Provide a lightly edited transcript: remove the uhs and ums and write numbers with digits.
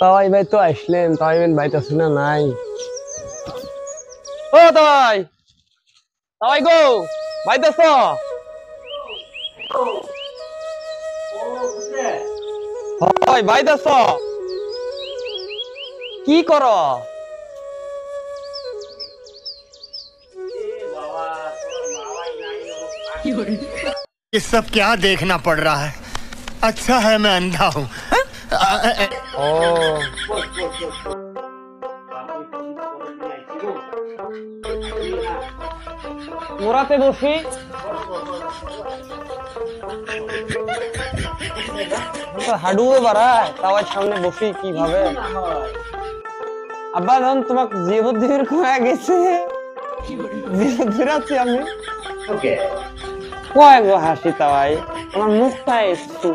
তাওয়াই ভাই তো আসলেন, তাওয়াই ভাই বাইতাছে না নাই। ও তাওয়াই, তাওয়াই গো, বাইতাছ? হয় বাইতাছ? কি কর? ये सब क्या देखना पड़ रहा है। अच्छा है मैं अंधा हूँ। ও মোরাতে বসি। হাডুও বাড়ায়, তাওয়াই সামনে বসি কিভাবে? আব্বা ধন তোমাকে যে বুদ্ধি হয়ে গেছে, যে বুদ্ধি আছি আমি। কয় গো হাসি তাওয়াই, আমার মুখটা একটু